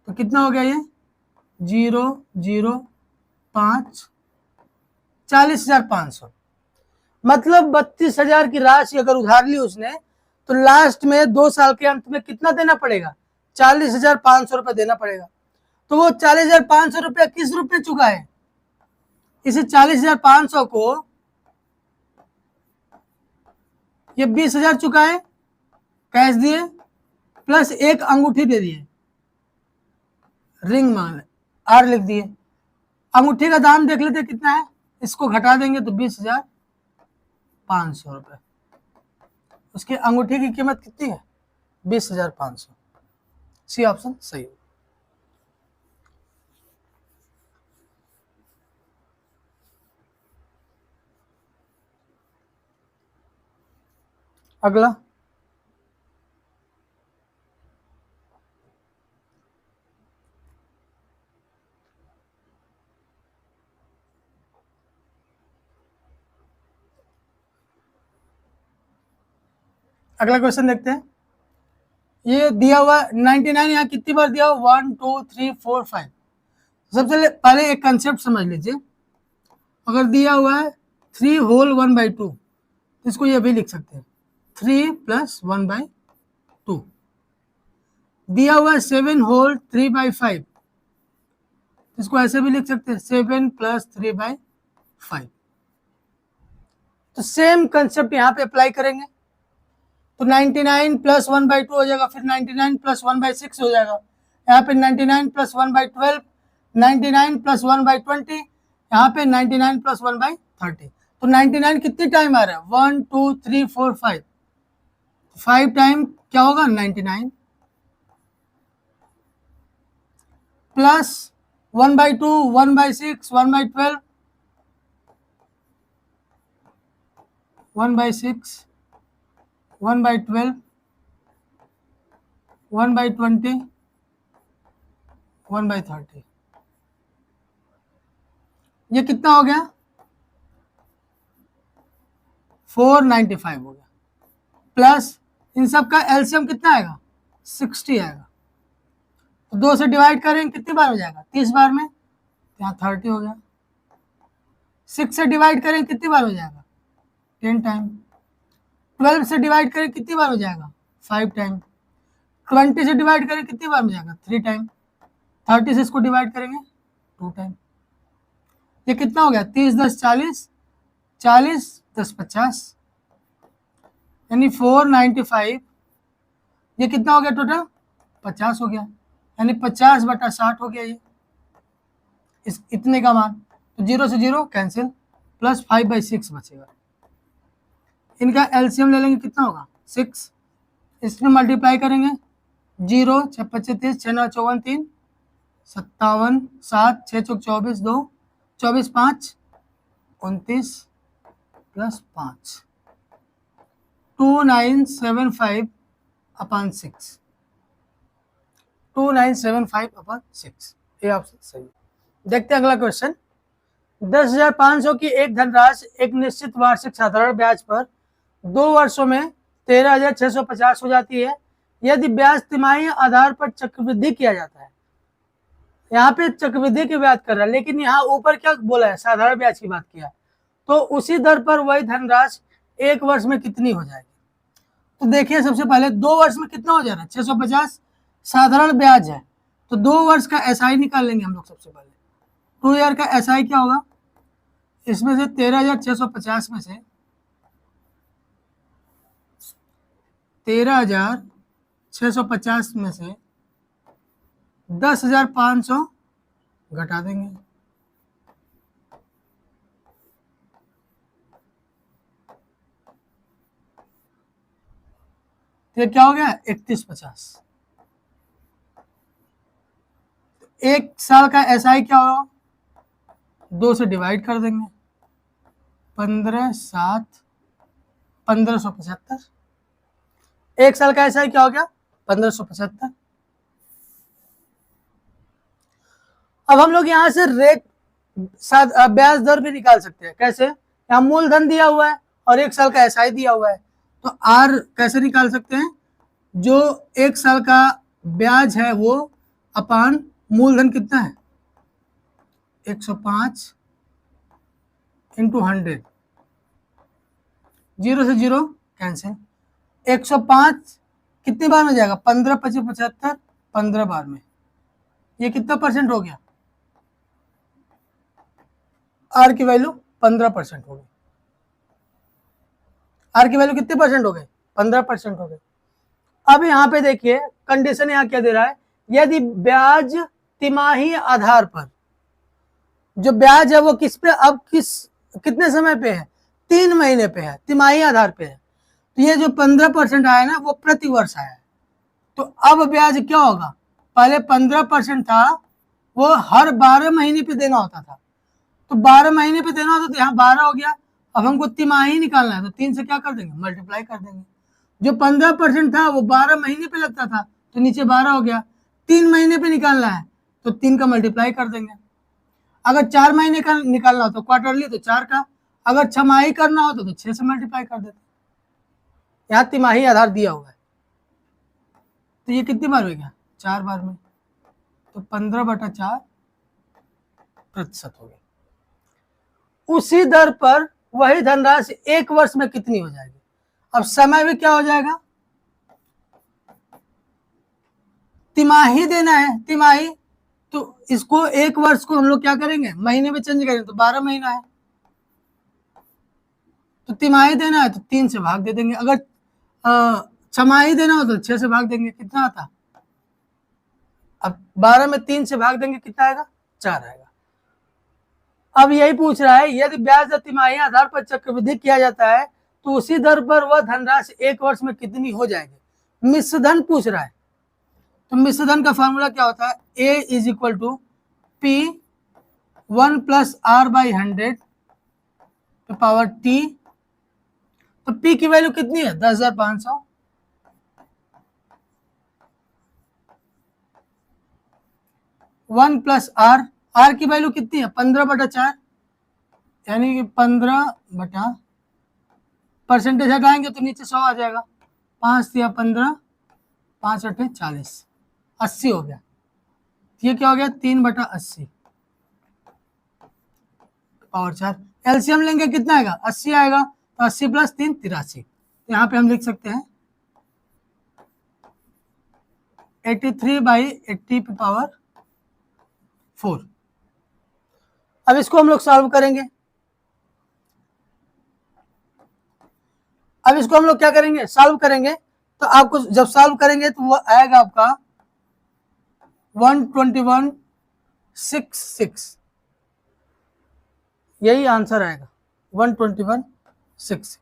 तो कितना हो गया ये 0 0 5 40,500। मतलब 32,000 की राशि अगर उधार ली उसने तो लास्ट में 2 साल के अंत में कितना देना पड़ेगा 40,500 रुपए देना पड़ेगा। तो वो 40,500 रुपया किस रूप में चुका है, इसे 40,500 को ये 20,000 चुका है कैश दिए प्लस एक अंगूठी दे दिए, रिंग मान आर लिख दिए। अंगूठी का दाम देख लेते कितना है, इसको घटा देंगे तो 20,500 रुपए। उसकी अंगूठी की कीमत कितनी है 20,500। सी ऑप्शन सही है। अगला अगला क्वेश्चन देखते हैं। ये दिया हुआ 99 यहाँ कितनी बार दिया हुआ 1 2 3 4 5। सबसे पहले एक कंसेप्ट समझ लीजिए, अगर दिया हुआ है 3 होल 1/2 इसको ये भी लिख सकते हैं 3 + 1/2। दिया हुआ है 7 होल 3/5 इसको ऐसे भी लिख सकते हैं 7 + 3/5। तो सेम कंसेप्ट यहाँ पे अप्लाई करेंगे तो 99 + 1/2 हो जाएगा, फिर 99 + 1/6 हो जाएगा, यहाँ पे 99 + 1/12, 99 + 1/20, यहाँ पे 99 + 1/30। तो 99 कितनी टाइम आ रहा है 1 2 3 4 5, 5 टाइम क्या होगा 99 प्लस 1/2 1/6 1/12 1/6 1/12 1/20 1/30। ये कितना हो गया 495 हो गया, प्लस इन सब का एलसीएम कितना आएगा 60 आएगा। तो 2 से डिवाइड करेंगे कितनी बार हो जाएगा 30 बार में, यहाँ 30 हो गया। 6 से डिवाइड करें कितनी बार हो जाएगा 10 टाइम। 12 से डिवाइड करें कितनी बार हो जाएगा 5 टाइम। 20 से डिवाइड करें कितनी बार हो जाएगा 3 टाइम। 30 से इसको डिवाइड करेंगे 2 टाइम। ये कितना हो गया 30 10 40, 40 10 50, यानी 495। ये कितना हो गया टोटल 50 हो गया, यानी 50/60 हो गया ये इस इतने का मान। तो 0 से 0 कैंसिल, प्लस 5/6 बचेगा। इनका एलसीएम ले लेंगे कितना होगा 6, इसमें मल्टीप्लाई करेंगे 0 6 25 30 6 9 54 3 57 7 6 चौक 24 2 24 5 29 प्लस 5 2975/6 2975/6। ये ऑप्शन सही। देखते हैं अगला क्वेश्चन। 10,500 की एक धनराशि एक निश्चित वार्षिक साधारण ब्याज पर 2 वर्षों में 13,650 हो जाती है यदि ब्याज तिमाही आधार पर चक्रवृद्धि किया जाता है। यहाँ पे चक्रवृद्धि की बात कर रहा है, लेकिन यहाँ ऊपर क्या बोला है, साधारण ब्याज की बात किया। तो उसी दर पर वही धनराशि 1 वर्ष में कितनी हो जाएगी। तो देखिए सबसे पहले 2 वर्ष में कितना हो जा रहा है, 650 साधारण ब्याज है, तो 2 वर्ष का एसआई निकाल लेंगे हम लोग। सबसे पहले 2 ईयर का एसआई क्या होगा, इसमें से 13,650 में से 13,650 में से 10,500 घटा देंगे। तो क्या हो गया, 3150। एक साल का एसआई क्या होगा, 2 से डिवाइड कर देंगे, 15 7 1575। एक साल का एसआई क्या हो गया, 1575। अब हम लोग यहां से रेट ब्याज दर भी निकाल सकते हैं। कैसे, यहाँ मूलधन दिया हुआ है और 1 साल का एसआई दिया हुआ है, तो आर कैसे निकाल सकते हैं, जो 1 साल का ब्याज है वो अपान मूलधन कितना है, 105 इंटू 100, 0 से 0 कैंसिल, 105 कितनी बार में जाएगा, 15 25 75, 15 बार में। ये कितना परसेंट हो गया, आर की वैल्यू 15% हो गई। आर की वैल्यू कितने परसेंट हो गए, 15% हो गए। अब यहाँ पे देखिए कंडीशन यहाँ क्या दे रहा है, यदि ब्याज तिमाही आधार पर, जो ब्याज है वो किस पे, अब कितने समय पे है, 3 महीने पे है, तिमाही आधार पे है। तो ये जो 15% आया ना वो प्रति वर्ष आया है। तो अब ब्याज क्या होगा, पहले 15% था वो हर 12 महीने पे देना होता था, तो 12 महीने पे देना होता तो यहाँ 12 हो गया। अब हमको तिमाही निकालना है, तो 3 से क्या कर देंगे, मल्टीप्लाई कर देंगे। जो 15% था वो 12 महीने पे लगता था, तो नीचे 12 हो गया। 3 महीने पे निकालना है तो 3 का मल्टीप्लाई कर देंगे। अगर 4 महीने का निकालना हो तो क्वार्टरली, तो 4 का। अगर छमाही करना हो तो 6 से मल्टीप्लाई कर देते। यहाँ तिमाही आधार दिया हुआ है, तो ये कितनी बार हो गया, 4 बार में, तो 15/4% हो गया। उसी दर पर वही धनराशि 1 वर्ष में कितनी हो जाएगी। अब समय भी क्या हो जाएगा, तिमाही देना है, तिमाही, तो इसको 1 वर्ष को हम लोग क्या करेंगे, महीने में चेंज करेंगे, तो 12 महीना है, तो तिमाही देना है तो 3 से भाग दे देंगे। अगर छमाही देना हो तो 6 से भाग देंगे, कितना आता, अब 12 में 3 से भाग देंगे, कितना आएगा, 4 आएगा। अब यही पूछ रहा है, यदि ब्याज दर तिमाही आधार पर चक्रवृद्धि किया जाता है तो उसी दर पर वह धनराशि 1 वर्ष में कितनी हो जाएगी। मिश्रधन पूछ रहा है, तो मिश्रधन का फॉर्मूला क्या होता है, A is equal to P 1 + R/100 power T। तो P की वैल्यू कितनी है, 10,500, 1 + R, R की वैल्यू कितनी है, 15/4, यानी कि 15 परसेंटेज हटाएंगे तो नीचे 100 आ जाएगा, 5 या 15, 5 8 40, 80 हो गया। ये क्या हो गया, 3/80 पावर 4। एलसीएम लेंगे कितना आएगा, 80 आएगा, तो 80 + 3 83। यहाँ पे हम लिख सकते हैं 83/80 पावर 4। अब इसको हम लोग सॉल्व करेंगे। अब इसको हम लोग क्या करेंगे, सॉल्व करेंगे, तो आपको जब सॉल्व करेंगे तो वो आएगा आपका 12166, यही आंसर आएगा 12166।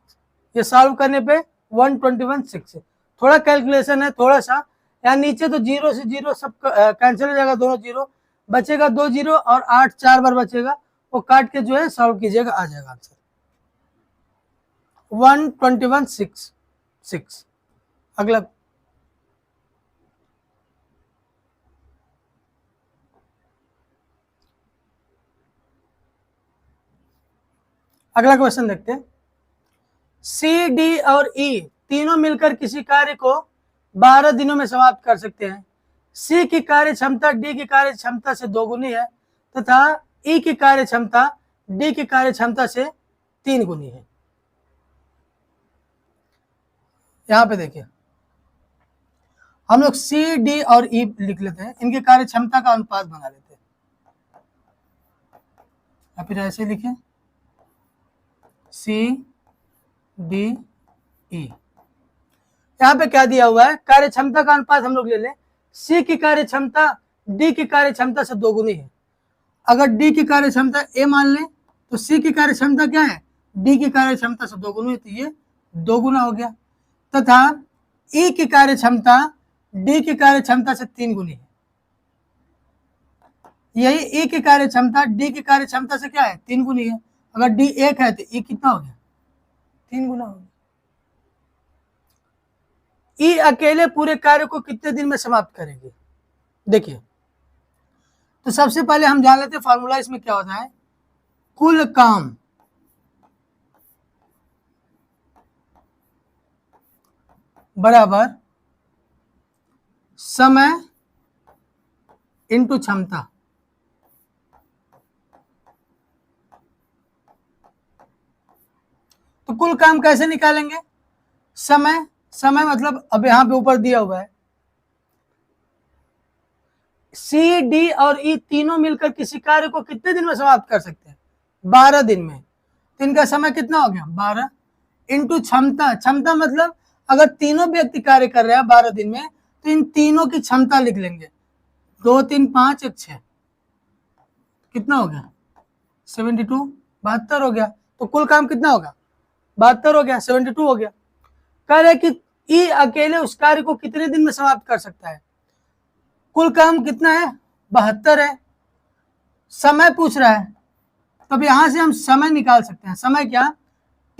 ये सॉल्व करने पे 12166। थोड़ा कैलकुलेशन है, थोड़ा सा यहाँ नीचे तो 0 से 0 सब कैंसिल हो जाएगा, दोनों 0 बचेगा, 2 0 और 8 4 बार बचेगा, वो काट के जो है सॉल्व कीजिएगा, आ जाएगा आंसर 12166। अगला अगला क्वेश्चन देखते हैं। सी, डी और ई तीनों मिलकर किसी कार्य को 12 दिनों में समाप्त कर सकते हैं। सी की कार्य क्षमता डी की कार्य क्षमता से दोगुनी है तथा ई की कार्य क्षमता डी की कार्य क्षमता से 3 गुनी है। यहां पे देखिए, हम लोग सी, डी और ई लिख लेते हैं, इनकी कार्य क्षमता का अनुपात बना लेते हैं, या फिर ऐसे लिखें सी, डी, ई। यहां पे क्या दिया हुआ है, कार्य क्षमता का अनुपात हम लोग ले लें, सी की कार्य क्षमता डी की कार्य क्षमता से दोगुनी है। अगर डी की कार्य क्षमता ए मान लें तो सी की कार्य क्षमता क्या है, डी की कार्य क्षमता से दोगुनी है, तो ये 2 गुना हो गया, तथा ई की कार्य क्षमता डी की कार्य क्षमता से 3 गुनी है। यही ई की कार्य क्षमता डी की कार्य क्षमता से क्या है, 3 गुनी है। अगर डी 1 है तो ई कितना हो गया, 3 गुना हो गया। ई अकेले पूरे कार्य को कितने दिन में समाप्त करेंगे? देखिए, तो सबसे पहले हम जान लेते हैं फॉर्मूला इसमें क्या होता है, कुल काम बराबर समय इंटू क्षमता। तो कुल काम कैसे निकालेंगे, समय मतलब अब यहां पे ऊपर दिया हुआ है, सी, डी और ई तीनों मिलकर किसी कार्य को कितने दिन में समाप्त कर सकते हैं, 12 दिन में। तो इनका समय कितना हो गया, 12 इंटू क्षमता मतलब अगर तीनों व्यक्ति कार्य कर रहे हैं 12 दिन में तो इन तीनों की क्षमता लिख लेंगे, 2, 3, 5, 1, 6, कितना हो गया 72, 72 हो गया। तो कुल काम कितना होगा, 72 हो गया, 72 हो गया। कह रहे कि ई अकेले उस कार्य को कितने दिन में समाप्त कर सकता है, कुल काम कितना है 72 है, समय पूछ रहा है, तब यहां से हम समय निकाल सकते हैं। समय क्या,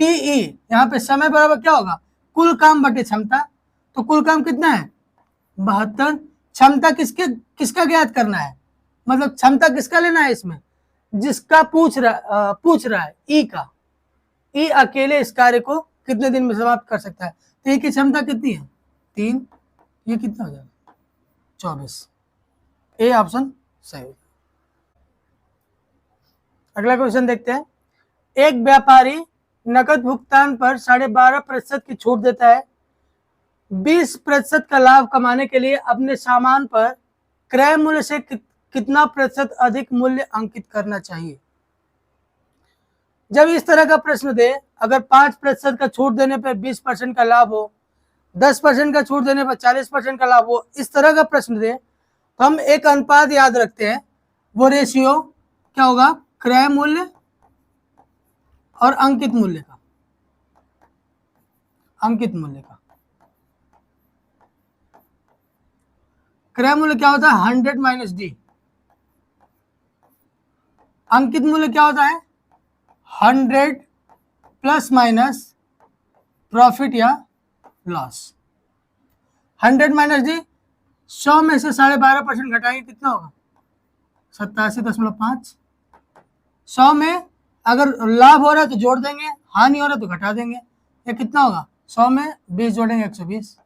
टीई, यहाँ पे समय बराबर क्या होगा, कुल काम बटे क्षमता। तो कुल काम कितना है 72, क्षमता किसका ज्ञात करना है, मतलब क्षमता किसका लेना है इसमें, जिसका पूछ रहा है ई का। ई अकेले इस कार्य को कितने दिन में समाप्त कर सकता है, तो ई की क्षमता कितनी है 3, ये कितना हो जाएगा 24। ए ऑप्शन सही हो। अगला क्वेश्चन देखते हैं, एक व्यापारी नकद भुगतान पर 12.5% की छूट देता है, 20% का लाभ कमाने के लिए अपने सामान पर क्रय मूल्य से कितना प्रतिशत अधिक मूल्य अंकित करना चाहिए। जब इस तरह का प्रश्न दे, अगर 5% का छूट देने पर 20% का लाभ हो, 10% का छूट देने पर 40% का लाभ हो, इस तरह का प्रश्न दे तो हम एक अनुपात याद रखते हैं, वो रेशियो क्या होगा, क्रय मूल्य और अंकित मूल्य का। क्रय मूल्य क्या होता है 100 माइनस डी, अंकित मूल्य क्या होता है 100 प्लस माइनस प्रॉफिट या लॉस। 100 माइनस डी, 100 में से 12.5% घटाएंगे कितना होगा 87.5। 100 में अगर लाभ हो रहा है तो जोड़ देंगे, हानि हो रहा है तो घटा देंगे, ये कितना होगा 100 में 20 जोड़ेंगे 120।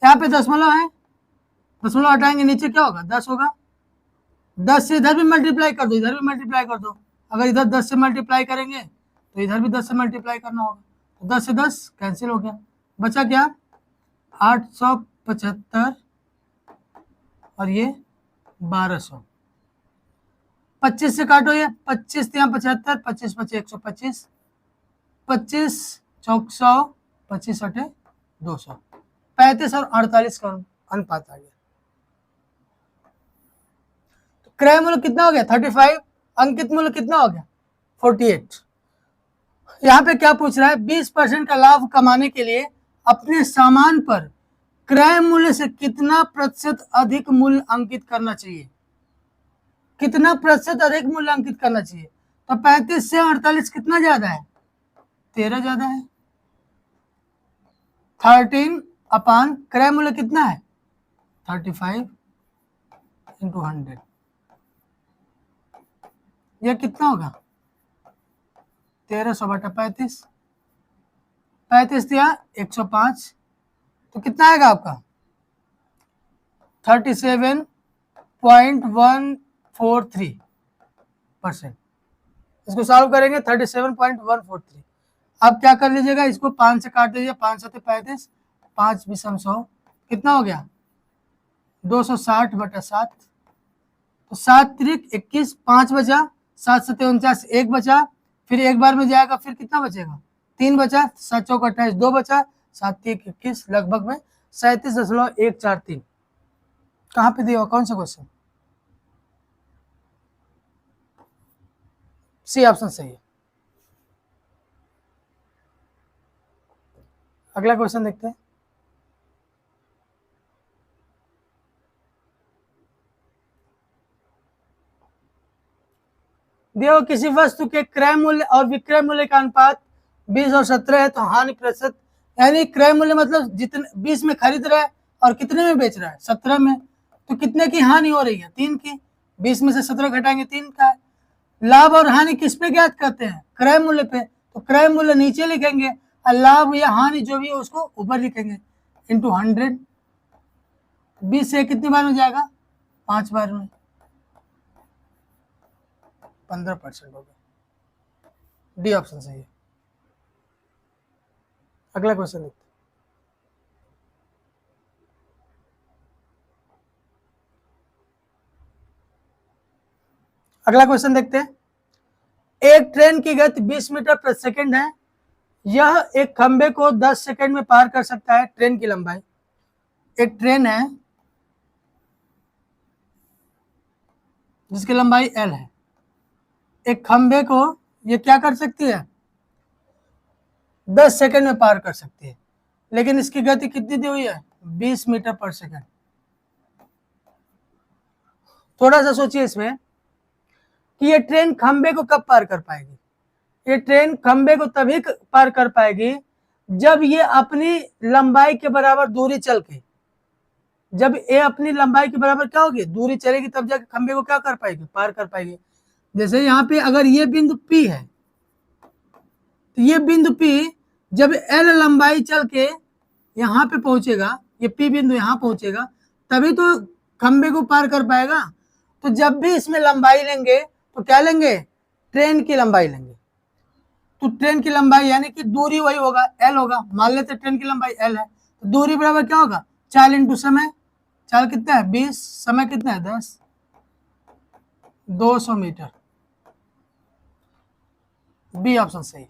यहाँ पे दशमलव है, दशमलव हटाएंगे नीचे क्या होगा 10 होगा, 10 से इधर भी मल्टीप्लाई कर दो, इधर भी मल्टीप्लाई कर दो। अगर इधर 10 से मल्टीप्लाई करेंगे तो इधर भी 10 से मल्टीप्लाई करना होगा, तो 10 से 10 कैंसिल हो गया, बचा क्या 875 और ये 1200। 25 से काटो, ये 25 यहाँ 75, 25 25 125, 25 चौक 100, 25 अठे 200, 35 और 48 का अनुपात आ गया। तो क्रय मूल्य कितना हो गया 35, अंकित मूल्य कितना हो गया 48। यहाँ पे क्या पूछ रहा है, 20% का लाभ कमाने के लिए अपने सामान पर क्रय मूल्य से कितना प्रतिशत अधिक मूल्य अंकित करना चाहिए, कितना प्रतिशत अधिक मूल्य अंकित करना चाहिए। तो 35 से 48 कितना ज्यादा है 13 ज्यादा है, 13 अपान क्रय मूल्य कितना है 35 इंटू 100, यह कितना होगा 1300 बटा 35, 35 दिया 105, तो कितना आएगा आपका 37.143%। इसको सॉल्व करेंगे 37.143। अब क्या कर लीजिएगा, इसको 5 से काट दीजिए, 5 7 35, 5 विषम 100, कितना हो गया 260/7। तो 7 त्रिक 21, 5 बचा, 7 7 49, 1 बचा, फिर एक बार में जाएगा, फिर कितना बचेगा 3 बचा, 7 चौक 28, 2 बचा, 7 3 21, लगभग में 37.143। कहाँ पे दिया हुआ, कौन सा क्वेश्चन? सी ऑप्शन सही है। अगला क्वेश्चन देखते हैं। देखो, किसी वस्तु के क्रय मूल्य और विक्रय मूल्य का अनुपात 20 और 17 है, तो हानि प्रतिशत, यानी क्रय मूल्य मतलब जितने 20 में खरीद रहा है और कितने में बेच रहा है 17 में, तो कितने की हानि हो रही है 3 की। 20 में से 17 घटाएंगे 3 का है। लाभ और हानि किस पे ज्ञात करते हैं, क्रय मूल्य पे, तो क्रय मूल्य नीचे लिखेंगे और लाभ या हानि जो भी है उसको ऊपर लिखेंगे, इंटू 100। 20 से कितनी बार में जाएगा 5 बार में, 15% हो गया। डी ऑप्शन सही है। अगला क्वेश्चन देखते हैं। अगला क्वेश्चन देखते हैं। एक ट्रेन की गति 20 मीटर प्रति सेकंड है। यह एक खंबे को 10 सेकंड में पार कर सकता है। ट्रेन की लंबाई, एक ट्रेन है जिसकी लंबाई L है, एक खंबे को ये क्या कर सकती है 10 सेकंड में पार कर सकती है, लेकिन इसकी गति कितनी दी हुई है 20 मीटर पर सेकंड। थोड़ा सा सोचिए इसमें कि ये ट्रेन खंबे को कब पार कर पाएगी। ये ट्रेन खंबे को तभी पार कर पाएगी जब ये अपनी लंबाई के बराबर दूरी चल के, जब ये अपनी लंबाई के बराबर क्या होगी दूरी चलेगी, तब जाके खंबे को क्या कर पाएगी पार कर पाएगी। जैसे यहाँ पे अगर ये बिंदु P है, तो ये बिंदु P जब L लंबाई चल के यहाँ पे पहुंचेगा, ये P बिंदु यहाँ पहुंचेगा, तभी तो खंबे को पार कर पाएगा। तो जब भी इसमें लंबाई लेंगे तो क्या लेंगे, ट्रेन की लंबाई लेंगे। तो ट्रेन की लंबाई यानी कि दूरी वही होगा L होगा, मान लेते ट्रेन की लंबाई L है, तो दूरी बराबर क्या होगा 4 इंटू समय, 4 कितना है 20, समय कितना है 10, 200 मीटर। बी ऑप्शन सही।